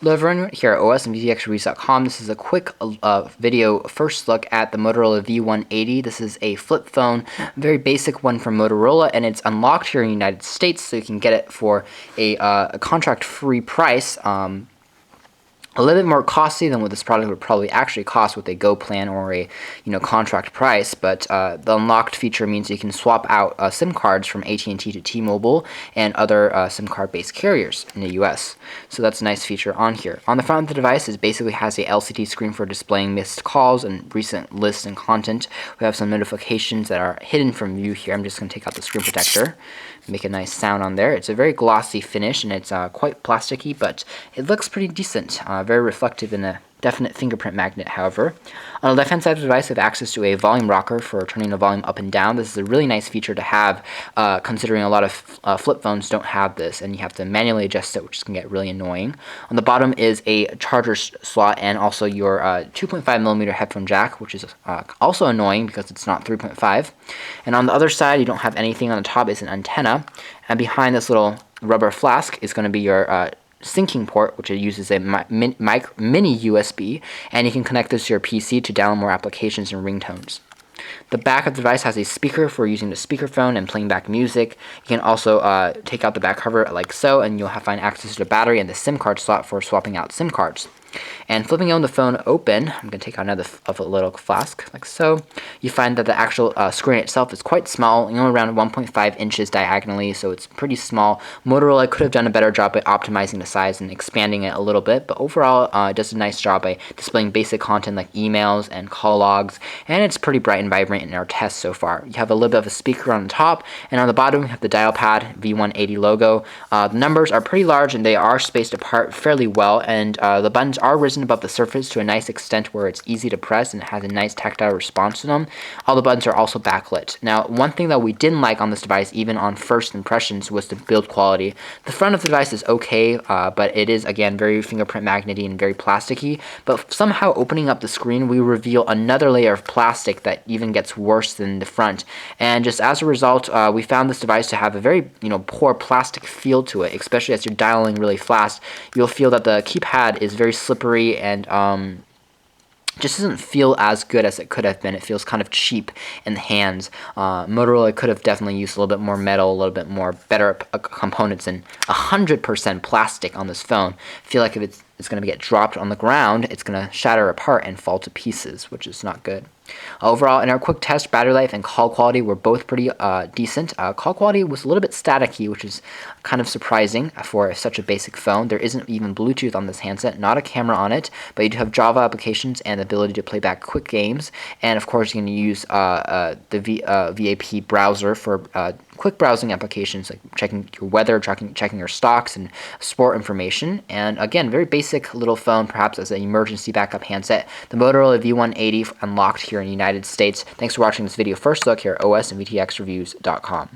Hello everyone, here at OS and VTXreviews.com. This is a quick video first look at the Motorola v180. This is a flip phone, very basic one from Motorola, and it's unlocked here in the United States, so you can get it for a contract-free price. A little bit more costly than what this product would probably actually cost with a Go plan or a contract price, but the unlocked feature means you can swap out SIM cards from AT&T to T-Mobile and other SIM card based carriers in the US. So that's a nice feature on here. On the front of the device, it basically has a LCD screen for displaying missed calls and recent lists and content. We have some notifications that are hidden from view here. I'm just going to take out the screen protector, make a nice sound on there. It's a very glossy finish and it's quite plasticky, but it looks pretty decent. Very reflective and a definite fingerprint magnet, however. On the left-hand side of the device, I have access to a volume rocker for turning the volume up and down. This is a really nice feature to have, considering a lot of flip phones don't have this, and you have to manually adjust it, which can get really annoying. On the bottom is a charger slot and also your 2.5mm headphone jack, which is also annoying because it's not 3.5. And on the other side, you don't have anything. On the top is an antenna, and behind this little rubber flask is going to be your syncing port, which uses a mini USB, and you can connect this to your PC to download more applications and ringtones. The back of the device has a speaker for using the speakerphone and playing back music. You can also take out the back cover like so, and you'll find access to the battery and the SIM card slot for swapping out SIM cards. And flipping on the phone open, I'm going to take out another little flask, like so. You find that the actual screen itself is quite small, around 1.5 inches diagonally, so it's pretty small. Motorola could have done a better job at optimizing the size and expanding it a little bit, but overall it does a nice job by displaying basic content like emails and call logs, and it's pretty bright and vibrant in our tests so far. You have a little bit of a speaker on the top, and on the bottom you have the dial pad V180 logo. The numbers are pretty large and they are spaced apart fairly well, and the buttons are risen above the surface to a nice extent where it's easy to press and it has a nice tactile response to them. All the buttons are also backlit. Now, one thing that we didn't like on this device, even on first impressions, was the build quality. The front of the device is okay, but it is, again, very fingerprint magnety and very plasticky. But somehow opening up the screen, we reveal another layer of plastic that even gets worse than the front. And just as a result, we found this device to have a very poor plastic feel to it, especially as you're dialing really fast. You'll feel that the keypad is very slippery and just doesn't feel as good as it could have been. It feels kind of cheap in the hands. Motorola could have definitely used a little bit more metal, a little bit more better components, and 100% plastic on this phone. I feel like if it's going to get dropped on the ground, it's going to shatter apart and fall to pieces, which is not good. Overall, in our quick test, battery life and call quality were both pretty decent. Call quality was a little bit staticky, which is kind of surprising for such a basic phone. There isn't even Bluetooth on this handset, not a camera on it, but you do have Java applications and the ability to play back quick games. And of course, you can use the VAP browser for quick browsing applications like checking your weather, checking your stocks, and sport information. And again, very basic little phone, perhaps as an emergency backup handset. The Motorola v180 unlocked here in the United States. Thanks for watching this video first look here at OS and VTXreviews.com.